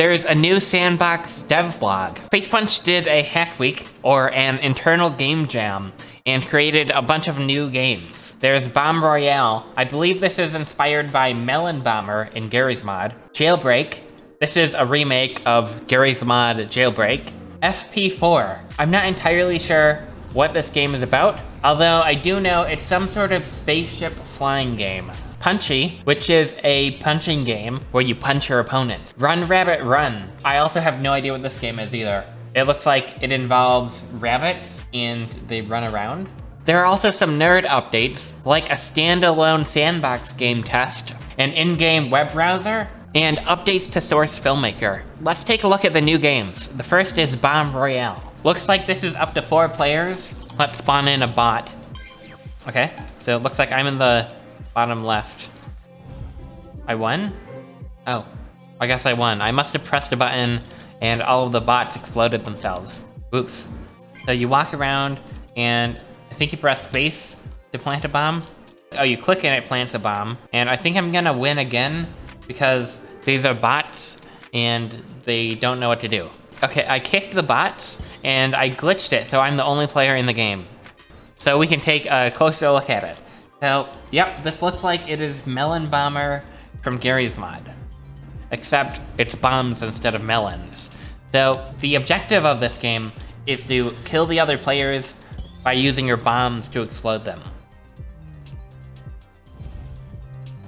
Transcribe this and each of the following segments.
There's a new S&box Devblog. Punch did a hack week, or an internal game jam, and created a bunch of new games. There's Bomb Royale. I believe this is inspired by Melon Bomber in Gary's mod. Jailbreak. This is a remake of Gary's mod Jailbreak. FP4. I'm not entirely sure what this game is about, although I do know it's some sort of spaceship flying game. Punchey, which is a punching game where you punch your opponents. Run Rabbit Run. I also have no idea what this game is either. It looks like it involves rabbits and they run around. There are also some nerd updates, like a standalone S&box game test, an in-game web browser, and updates to source Filmmaker. Let's take a look at the new games. The first is Bomb Royale. Looks like this is up to 4 players. Let's spawn in a bot. Okay, so it looks like I'm in the bottom left. I won? Oh, I guess I won. I must have pressed a button and all of the bots exploded themselves. Oops. So you walk around and I think you press space to plant a bomb. Oh, you click and it plants a bomb. And I think I'm gonna win again because these are bots and they don't know what to do. Okay, I kicked the bots and I glitched it, so I'm the only player in the game. So we can take a closer look at it. So, yep, this looks like it is Melon Bomber from Gary's mod. Except it's bombs instead of melons. So, the objective of this game is to kill the other players by using your bombs to explode them.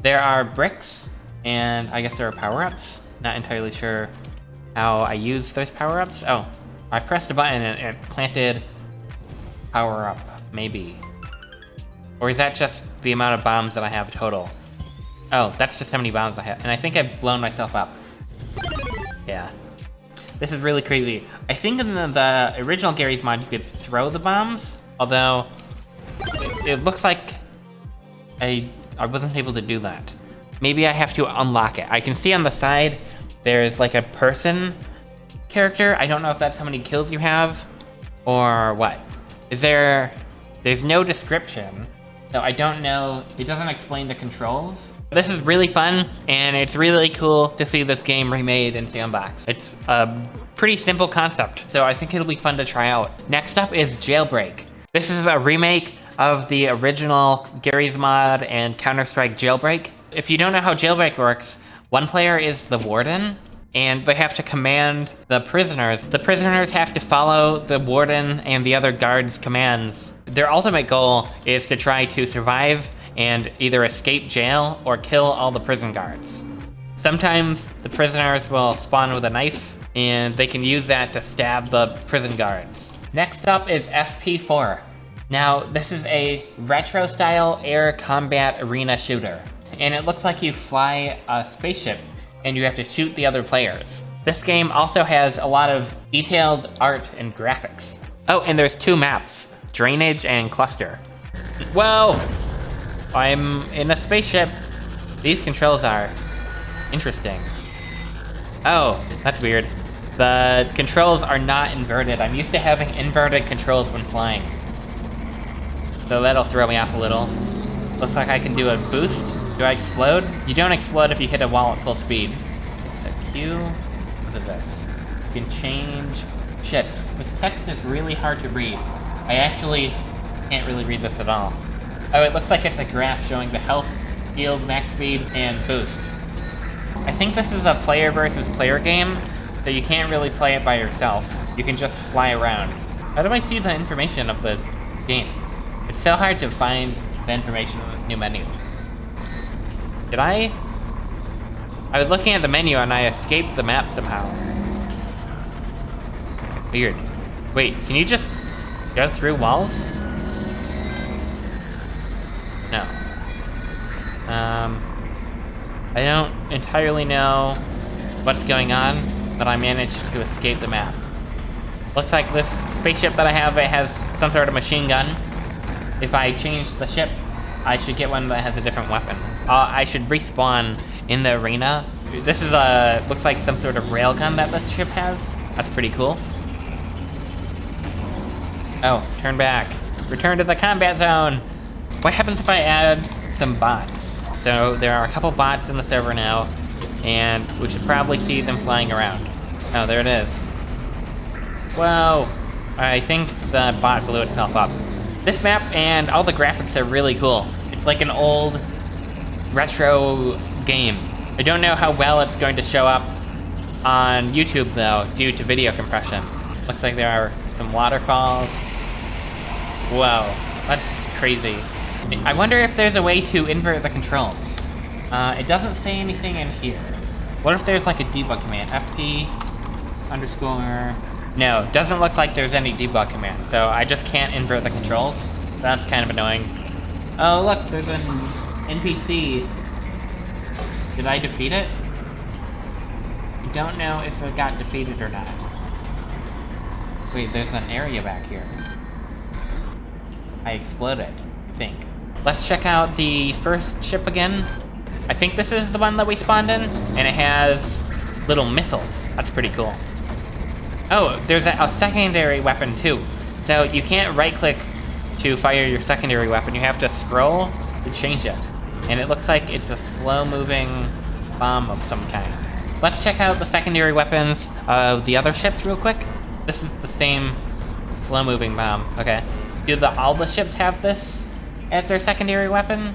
There are bricks, and I guess there are power-ups. Not entirely sure how I use those power-ups. Oh, I pressed a button and it planted power-up, maybe. Or is that just the amount of bombs that I have total? Oh, that's just how many bombs I have. And I think I've blown myself up. Yeah. This is really crazy. I think in the original Gary's mod you could throw the bombs, although it looks like I wasn't able to do that. Maybe I have to unlock it. I can see on the side there's like a person character. I don't know if that's how many kills you have or what. There's no description. So I don't know, it doesn't explain the controls. This is really fun, and it's really cool to see this game remade in S&box. It's a pretty simple concept, so I think it'll be fun to try out. Next up is Jailbreak. This is a remake of the original Gary's mod and Counter-Strike Jailbreak. If you don't know how Jailbreak works, one player is the warden, and they have to command the prisoners. The prisoners have to follow the warden and the other guards' commands. Their ultimate goal is to try to survive and either escape jail or kill all the prison guards. Sometimes the prisoners will spawn with a knife, and they can use that to stab the prison guards. Next up is FP4. Now, this is a retro-style air combat arena shooter, and it looks like you fly a spaceship and you have to shoot the other players. This game also has a lot of detailed art and graphics. Oh, and there's 2 maps, Drainage and Cluster. Whoa! I'm in a spaceship. These controls are interesting. Oh, that's weird. The controls are not inverted. I'm used to having inverted controls when flying. So that'll throw me off a little. Looks like I can do a boost. Do I explode? You don't explode if you hit a wall at full speed. So Q, what is this? You can change shits. This text is really hard to read. I actually can't really read this at all. Oh, it looks like it's a graph showing the health, healed, max speed, and boost. I think this is a player versus player game, so you can't really play it by yourself. You can just fly around. How do I see the information of the game? It's so hard to find the information in this new menu. Did I was looking at the menu and I escaped the map somehow. Weird. Wait, can you just go through walls? No. I don't entirely know what's going on, but I managed to escape the map. Looks like this spaceship that I have, it has some sort of machine gun. If I change the ship, I should get one that has a different weapon. I should respawn in the arena. This is looks like some sort of railgun that this ship has. That's pretty cool. Oh, turn back. Return to the combat zone. What happens if I add some bots? So there are a couple bots in the server now. and we should probably see them flying around. Oh, there it is. Whoa! I think the bot blew itself up. This map and all the graphics are really cool. It's like an old retro game. I don't know how well it's going to show up on YouTube though, due to video compression. Looks like there are some waterfalls. Whoa, that's crazy. I wonder if there's a way to invert the controls. It doesn't say anything in here. What if there's like a debug command? FP _... No, doesn't look like there's any debug command, so I just can't invert the controls. That's kind of annoying. Oh look, there's an NPC. Did I defeat it? I don't know if it got defeated or not. Wait, there's an area back here. I exploded, I think. Let's check out the first ship again. I think this is the one that we spawned in, and it has little missiles. That's pretty cool. Oh, there's a secondary weapon too. So you can't right-click to fire your secondary weapon. You have to scroll to change it. And it looks like it's a slow-moving bomb of some kind. Let's check out the secondary weapons of the other ships real quick. This is the same slow-moving bomb. Okay. Do all the ships have this as their secondary weapon?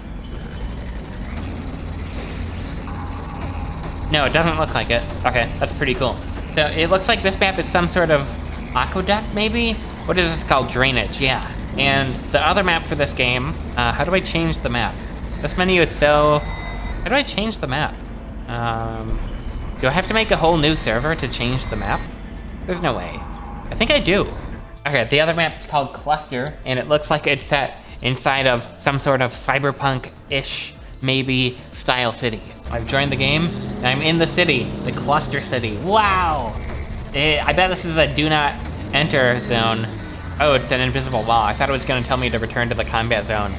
No, it doesn't look like it. Okay, that's pretty cool. So it looks like this map is some sort of aqueduct, maybe? What is this called? Drainage, yeah. And the other map for this game, how do I change the map? This menu is so... How do I change the map? Do I have to make a whole new server to change the map? There's no way. I think I do. Okay, the other map is called Cluster, and it looks like it's set inside of some sort of cyberpunk-ish, maybe, style city. I've joined the game, and I'm in the city, the Cluster City. Wow! I bet this is a do not enter zone. Oh, it's an invisible wall. I thought it was going to tell me to return to the combat zone.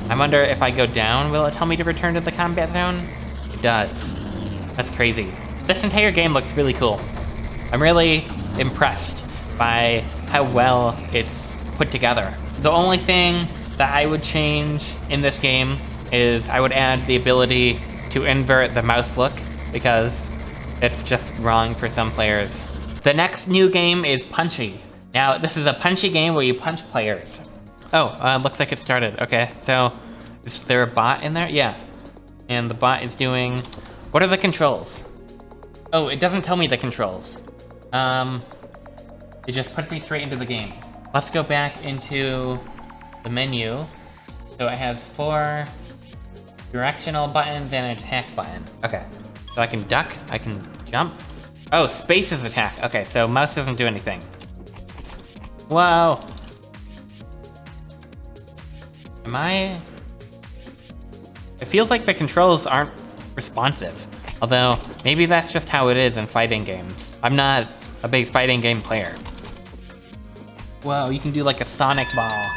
I wonder if I go down, will it tell me to return to the combat zone? It does. That's crazy. This entire game looks really cool. I'm really impressed by how well it's put together. The only thing that I would change in this game is I would add the ability to invert the mouse look, because it's just wrong for some players. The next new game is Punchey. Now, this is a punchy game where you punch players. Oh, looks like it started. Okay, so is there a bot in there? Yeah. And the bot is doing... What are the controls? Oh, it doesn't tell me the controls. It just puts me straight into the game. Let's go back into the menu. So it has 4 directional buttons and an attack button. Okay, so I can duck, I can jump. Oh, space is attack. Okay, so mouse doesn't do anything. Whoa. Am I... It feels like the controls aren't responsive. Although, maybe that's just how it is in fighting games. I'm not a big fighting game player. Whoa, you can do like a Sonic ball.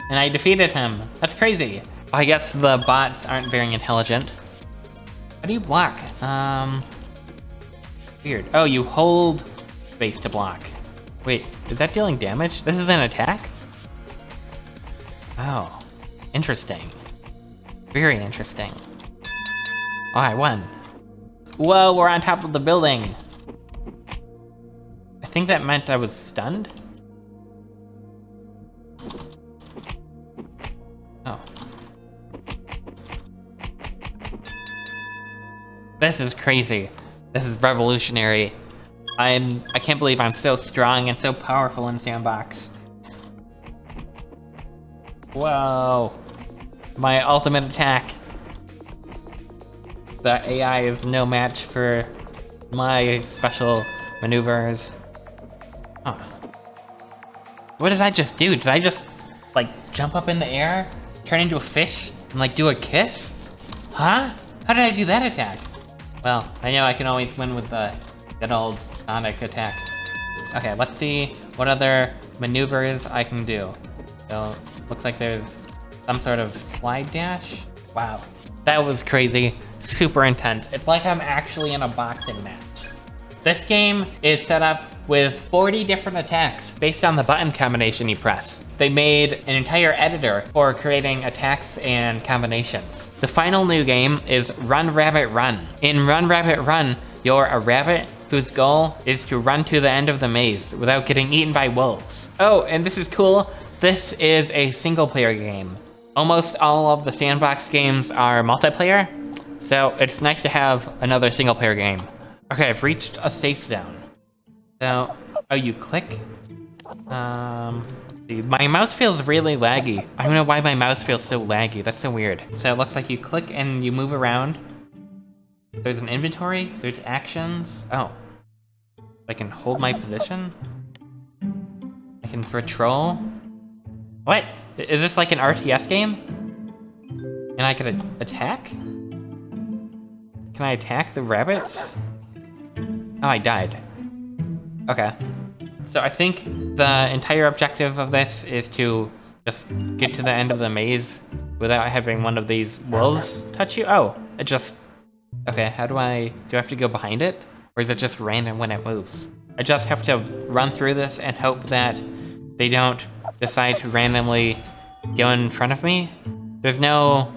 And I defeated him. That's crazy. I guess the bots aren't very intelligent. How do you block? Weird. Oh, you hold space to block. Wait, is that dealing damage? This is an attack? Oh, interesting. Very interesting. Oh, I won. Whoa, we're on top of the building. I think that meant I was stunned. Oh. This is crazy. This is revolutionary. I can't believe I'm so strong and so powerful in S&box. Whoa. My ultimate attack. The AI is no match for my special maneuvers. Huh. What did I just do? Did I just, like, jump up in the air, turn into a fish, and, like, do a kiss? Huh? How did I do that attack? Well, I know I can always win with the good old Sonic attack. Okay, let's see what other maneuvers I can do. So, looks like there's some sort of slide dash. Wow, that was crazy. Super intense. It's like I'm actually in a boxing match. This game is set up with 40 different attacks based on the button combination you press. They made an entire editor for creating attacks and combinations. The final new game is Run Rabbit Run. In Run Rabbit Run, you're a rabbit whose goal is to run to the end of the maze without getting eaten by wolves. Oh, and this is cool. This is a single player game. Almost all of the sandbox games are multiplayer, so it's nice to have another single player game. Okay, I've reached a safe zone. So, oh, you click? My mouse feels really laggy. I don't know why my mouse feels so laggy. That's so weird. So it looks like you click and you move around. There's an inventory, there's actions. Oh, I can hold my position. I can patrol. What? Is this like an RTS game? And I can attack? Can I attack the rabbits? Oh, I died. Okay. So I think the entire objective of this is to just get to the end of the maze without having one of these wolves touch you. Oh, it just... Okay, how do I have to go behind it? Or is it just random when it moves? I just have to run through this and hope that they don't decide to randomly go in front of me? There's no,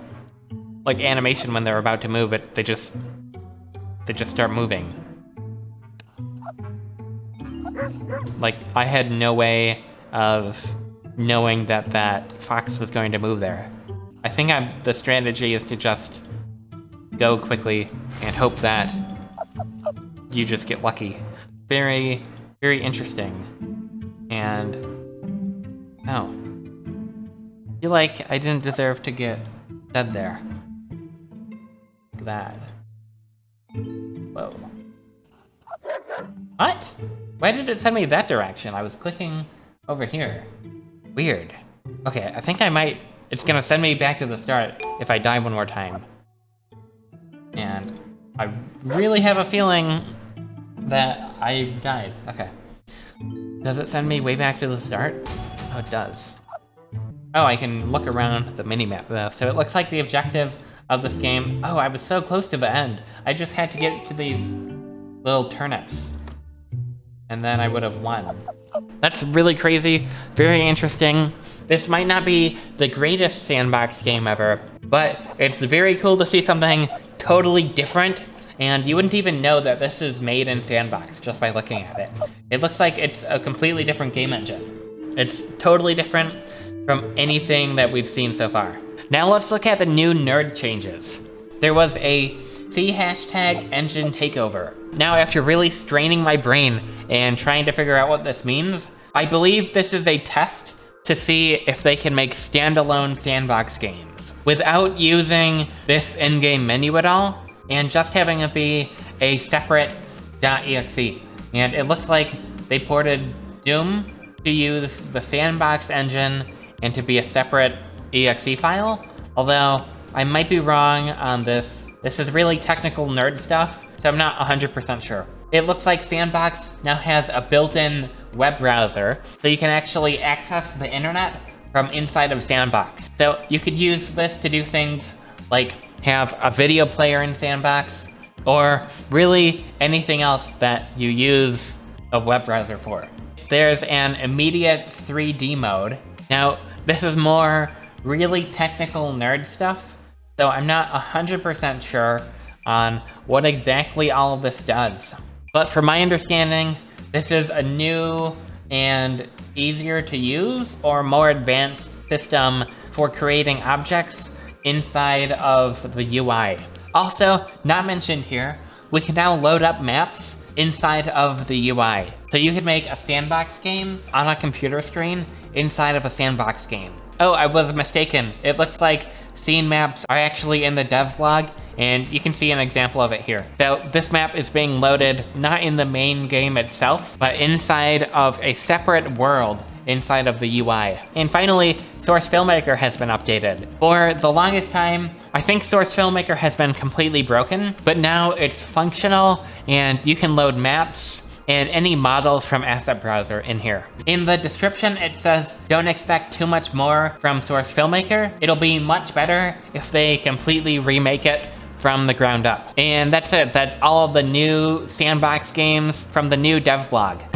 like, animation when they're about to move it. They just start moving. Like, I had no way of knowing that that fox was going to move there. I think the strategy is to just go quickly and hope that you just get lucky. Very, very interesting. And, oh. I feel like I didn't deserve to get dead there. Like that. Whoa. What? Why did it send me that direction? I was clicking over here. Weird. Okay, I think it's gonna send me back to the start if I die one more time. And I really have a feeling that I died. Okay. Does it send me way back to the start? Oh, it does. Oh, I can look around the minimap though. So it looks like the objective of this game... Oh, I was so close to the end. I just had to get to these little turnips. And then I would have won. That's really crazy, very interesting. This might not be the greatest sandbox game ever, but it's very cool to see something totally different, and you wouldn't even know that this is made in Sandbox just by looking at it. It looks like it's a completely different game engine. It's totally different from anything that we've seen so far. Now let's look at the new nerd changes. There was a #Engine Takeover. Now, after really straining my brain and trying to figure out what this means, I believe this is a test to see if they can make standalone sandbox games without using this in-game menu at all, and just having it be a separate .exe. And it looks like they ported Doom to use the sandbox engine and to be a separate exe file, although I might be wrong on this. This is really technical nerd stuff, so I'm not 100% sure. It looks like Sandbox now has a built-in web browser, so you can actually access the internet from inside of Sandbox. So you could use this to do things like have a video player in Sandbox, or really anything else that you use a web browser for. There's an immediate 3D mode. Now, this is more really technical nerd stuff, so I'm not 100% sure on what exactly all of this does. But from my understanding, this is a new and easier to use or more advanced system for creating objects inside of the UI. Also, not mentioned here, we can now load up maps inside of the UI. So you could make a sandbox game on a computer screen inside of a sandbox game. Oh, I was mistaken. It looks like scene maps are actually in the Devblog, and you can see an example of it here. So this map is being loaded not in the main game itself, but inside of a separate world inside of the UI. And finally, Source Filmmaker has been updated. For the longest time, I think Source Filmmaker has been completely broken, but now it's functional and you can load maps and any models from Asset Browser in here. In the description, it says, don't expect too much more from Source Filmmaker. It'll be much better if they completely remake it from the ground up. And that's it. That's all of the new sandbox games from the new devblog.